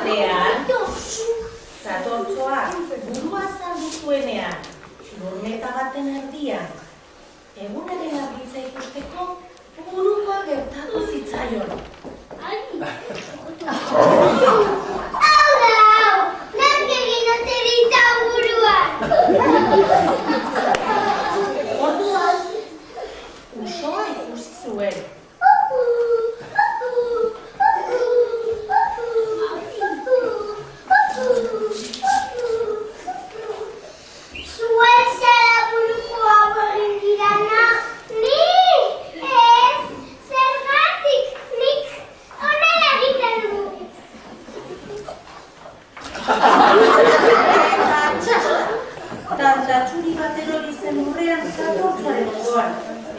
batean, Satortxoak burua azaldu zuenean, lurmeta baten erdian, egunaren argitza ikusteko burukoa gertatu zitzaion. Nork egin ote ditau buruan? Orduan, usoa ikusi zuen. Zuen zara buruko hau egin didana? Ni ez, zergatik, nik honela egiten du. Tanta txuri bat erori zen urrean Satortxoaren ondoan,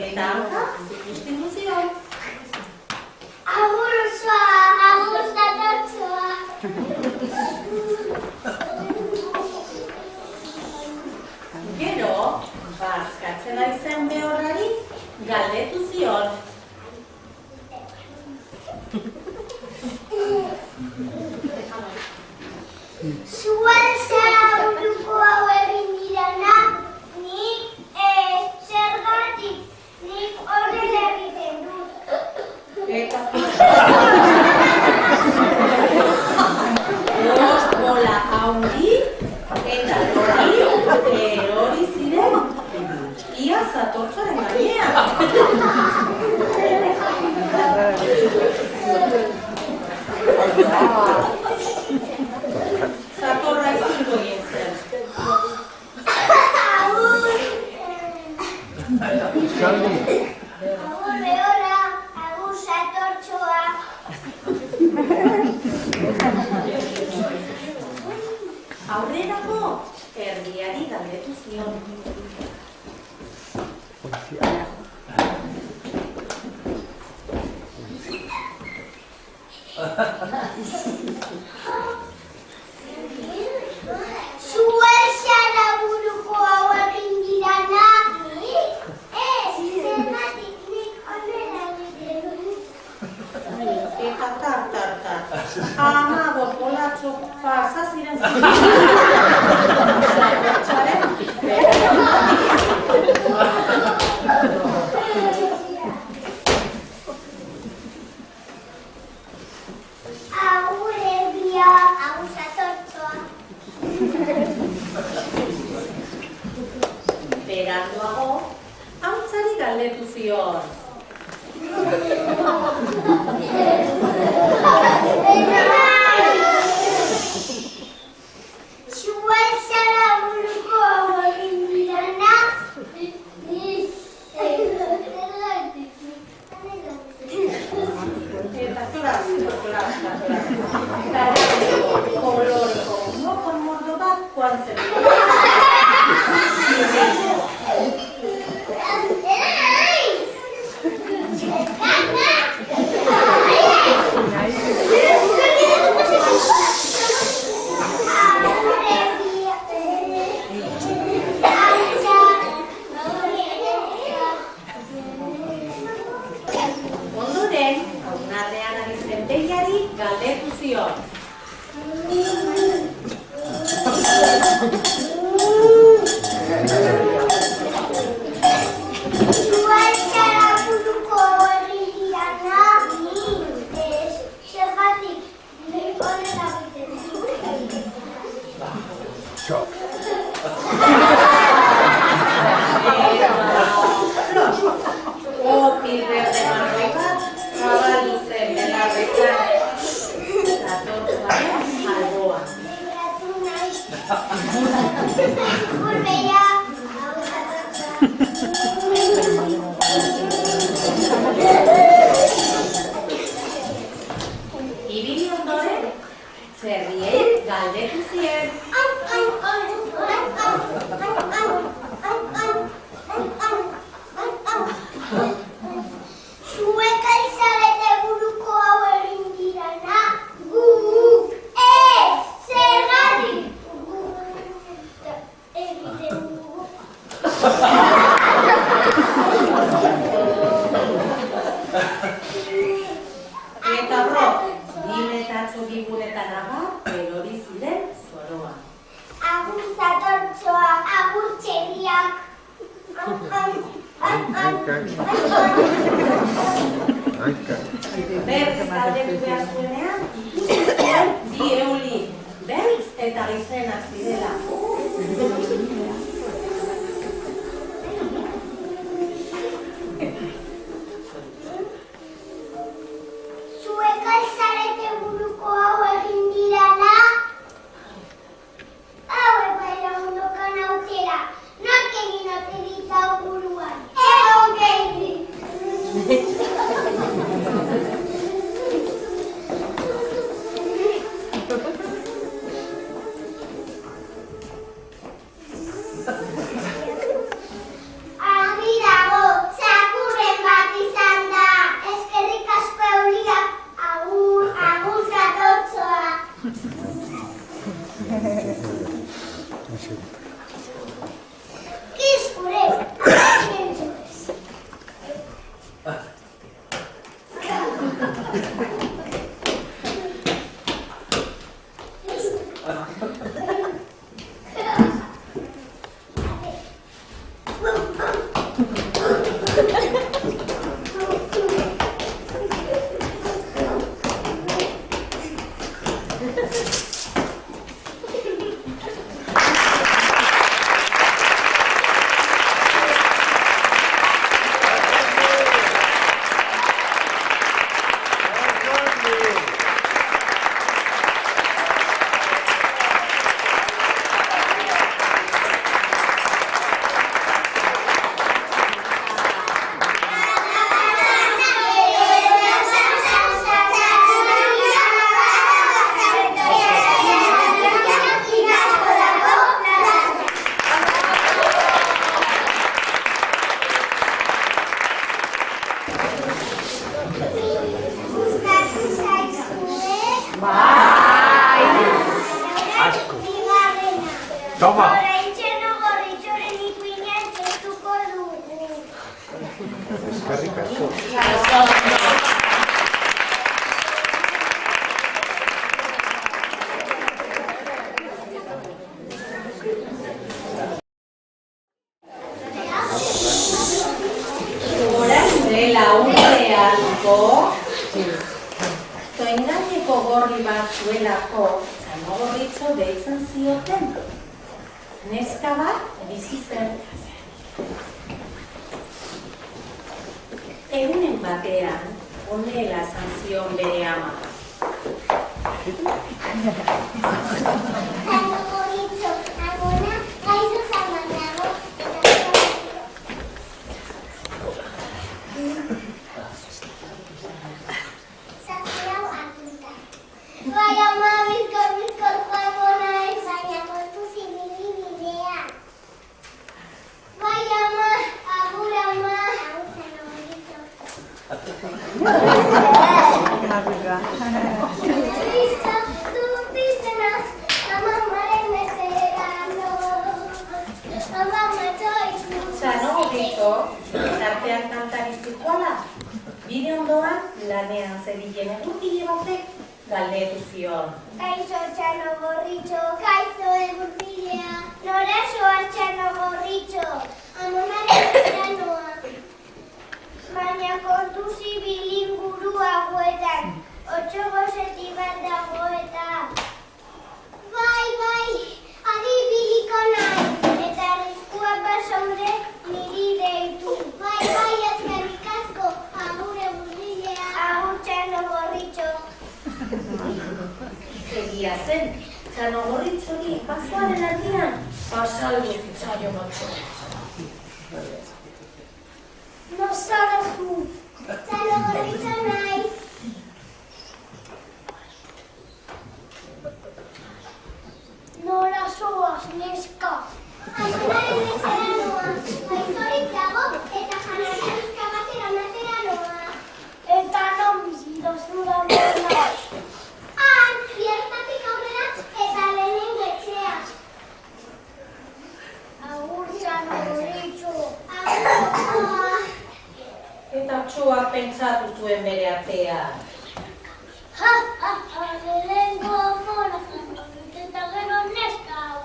eta hanka ikusten zion. Agur osoa, agur Satortxoa. Gero, bazkatzen ari zen behorrari galdetu zion. Zuen zara buruko hau egin didana? Nik ez, zergatik, nik horrela egiten dut. Eta bost bola haundi eta lori erori ziren ia Satortxoaren gainean. Satorra izindu egin zen. Agur behora, agur Satortxoa. Aurrerako erdiari galdetu zion. Zuen zara buruko hau egin didana? Nik ez, zergatik, nik honela egiten dut. Eta tar. Hamabost bolatxo pasa ziren Satortxoaren Agur erdia, agur Satortxoa. beranduago, hauntzari galdetu zion. Zuen zara buruko hau egin didana? Eta zoraz. Eta koloreko mokon mordo bat joan zen. Ondoren, haunarrean ari zen behiari galdetu zion. Zuen zara buruko hau egin didana? Nik ez, zergatik, nik honela egiten dut. Opil berde marroi bat zabaldu zen belarretan Satortxoaren alboan. Begiratu naiz. Agur beia, agur Satortxoa. Ibili ondoren, zerriei galdetu zien. Zuek aizarete buruko hau egin didana? Guk ez, zergatik, guk egiten dugu. Eta hor, bi metatxo bigunetan abar, Berriz galdetu behar zuenean, ikusi zuen bi euli beltz eta gizenak zirela. Zuek alzarete buruko hau egin dirana? Hauek baina ondokan aukera. Nork egin ote dit hau buruan? Egon gehi! Argi dago, txakurren bat izan da. Eskerrik asko euliak. Agur, agur zatotzoa. Kiskure, kentzurez. Toma! Oraintxeno gorritxoren ikuinean txestuko dugu. Eskerrik asko. Orain dela urte asko, zoingaineko gorri bat zuelako Txanogorritxo deitzen zioten. Neska bat bizi zen. Egunen batean, honela esan zion bere ama. Txanogorritxo, agona, gaizu zamanago. Zazio hartuta. Bai ama, bizkor joango naiz, baina kontuz ibili bidean. Bai ama, agur ama. Agur Txanogorritxo. Listo, tu pizena, amamaren meserano. Amamatoiku. Txanogorritxo, tartean kantari zikoala, bide ondoan lanean zebilen egurtile batek galdetu zion. Kaixo Txanogorritxo, kaixo egurtilea. Nora zoaz Txanogorritxo, amonaren meseranoa. Baina kontuz ibili inguru hauetan, 8 gosetik bat dago eta. Bai, adi ibiliko nahi, eta arriskua basaude niri deitu. Bai, eskerrik asko, agur egurtilea. Agur Txanogorritxo. Egia zen, Txanogorritxori pasoaren aldian pasaldu zitzaio batzo. No zara zu. Txanogorritxo naiz. Nora zoaz, neska. Amonaren meseranoa. Gaixorik dago eta janariazka batera matera noa. Eta non bizi dozu dagoena. Han, biertatik aurrera eta lehenengo etxea. Agur Txanogorritxo. Agur. Eta txoak pentsatu zuen bere artean. Lehenengo amora jangorit eta gero neska hau.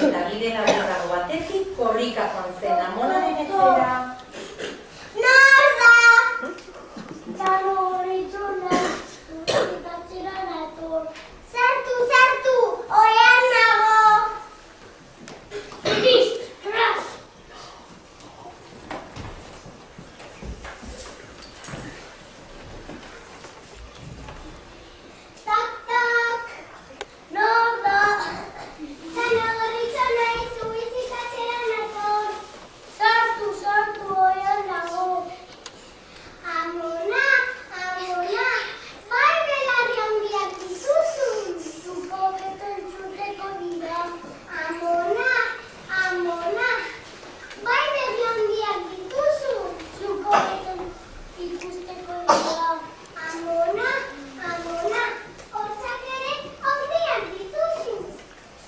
Eta bide laburrago bat batetik korrika joan zen amonaren etxera. Nor da? Txano horretzuna, eta txera nator. Sartu, oean nago. Iris, ras. Tak, nor da? Txano horretzuna izu bizitatzera nator. Sartu, oean nago. Amona, bai belarri handiak dituzun, zuko beto entzuteko dira. Amona, bai belarri handiak dituzun, zuko beto ikusteko dira. Amona, hortzak ere handiak dituzun,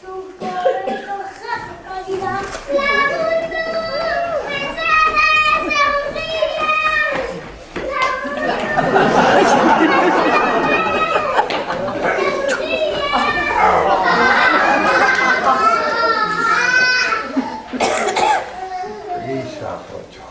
zuko beto jateko dira. Lagundu, mesedez, eguzian! Gisa, potxo.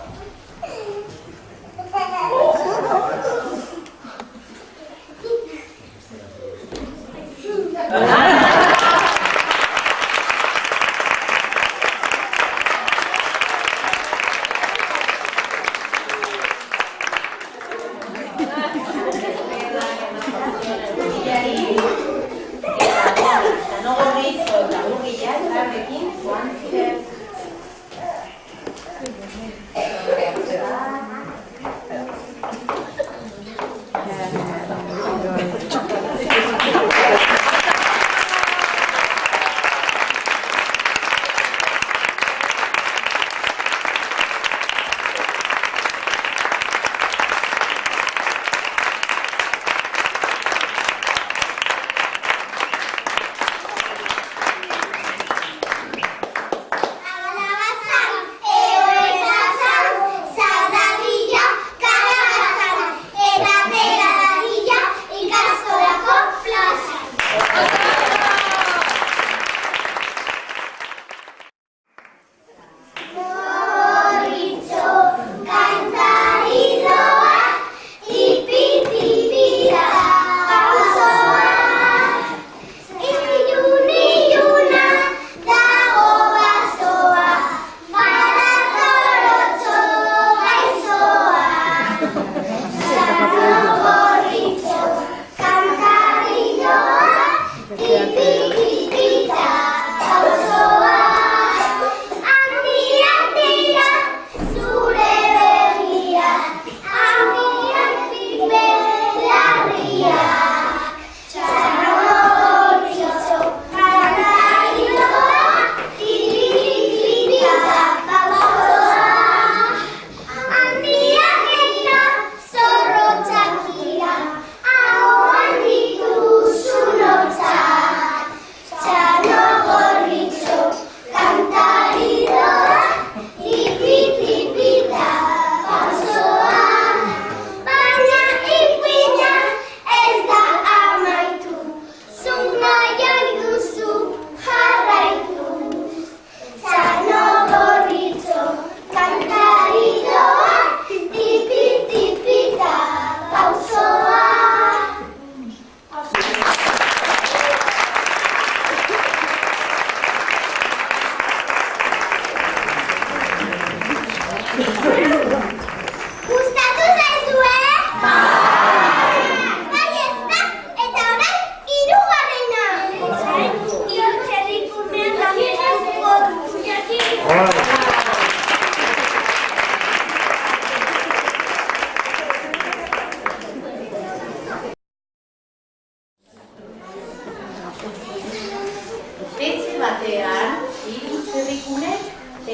batean, hiru txerrikunek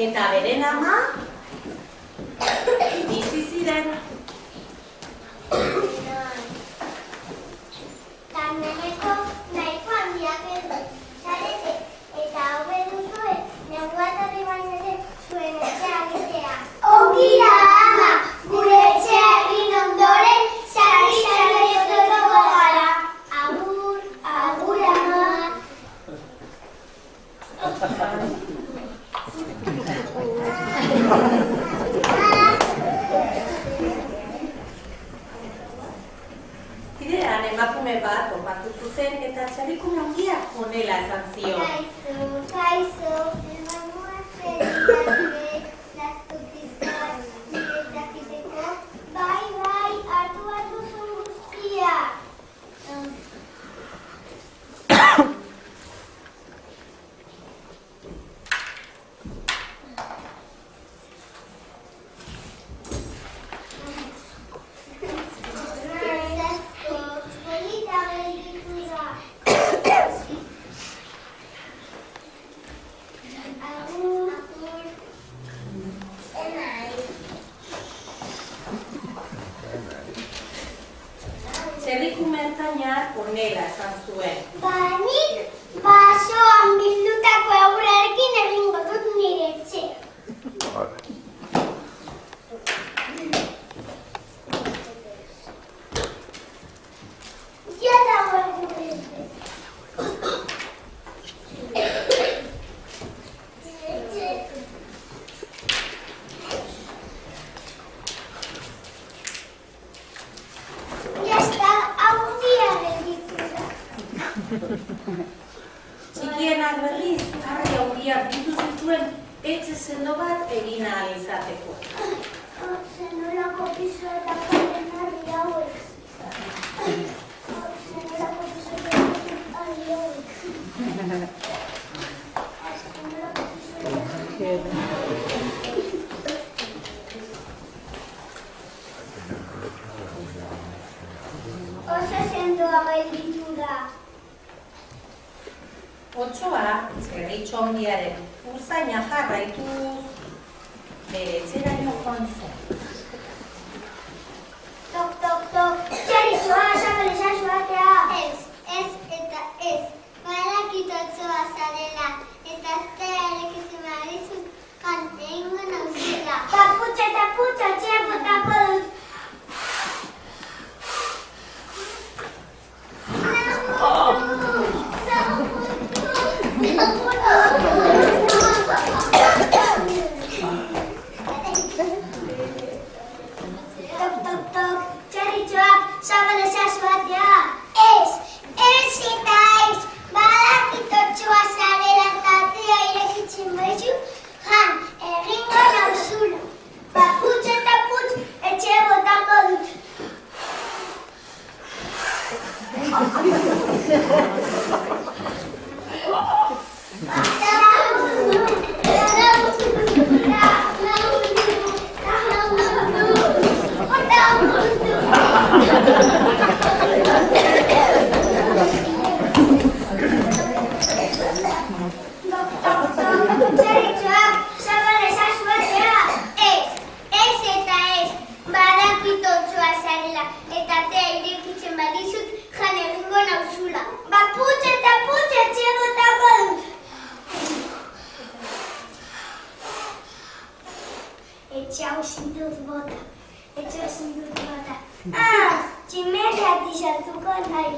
eta beren ama bizi ziren. Taneneko nahiko handiak edo, zarete, eta hobe duzue, negua etorri baino ere zuen etxea egitea. Ongira ama, gure etxea egin ondoren, sari etorriko gara. Agur, agur ama. txerrikume bat topatu zuten eta txerrikume handia honela esan zion. Kaixo, vamos a pedirle las cotizas directamente. Bai, hartu zuen guztia. Txerrikume ertainak honela esan zuen. Nik basoan bildutako aurrearekin egingo dut nire etxea. Ja dago gure etxe. Txikienak berriz, argi handiak bildu zituen etxe sendo bat egin ahal izateko. Zenolako piso eta karen harri hauek. Zenolako piso eta harri hauek. Oso sendoa gelditu da. Otsoa, txerritxo handiaren usaina jarraituz, bere etxeraino joan zen. Tok, txerritxoa, sakale sasu batea. Ez, eta ez. Badakit otsoa zarela, eta zera erekizu badizut, jan, egingo nauzela. Taputxa, txea botako dut. Tok, txerritxoak, sakale sasu batea. Ez eta ez. Badakit otsoa zarela eta atea irekitzen baizu, jan, egingo nauzula. Taputxa eta putx, etxe botako dut. Txerritxoak, sakale sasu batea. Ez eta ez. Badakit otsoa zarela eta atea irekitzen badizut, jan egingo nauzula. Putx eta putx, etxe botako dut. Etxe hau zindut bota. Tximerrak dizartuko nahi.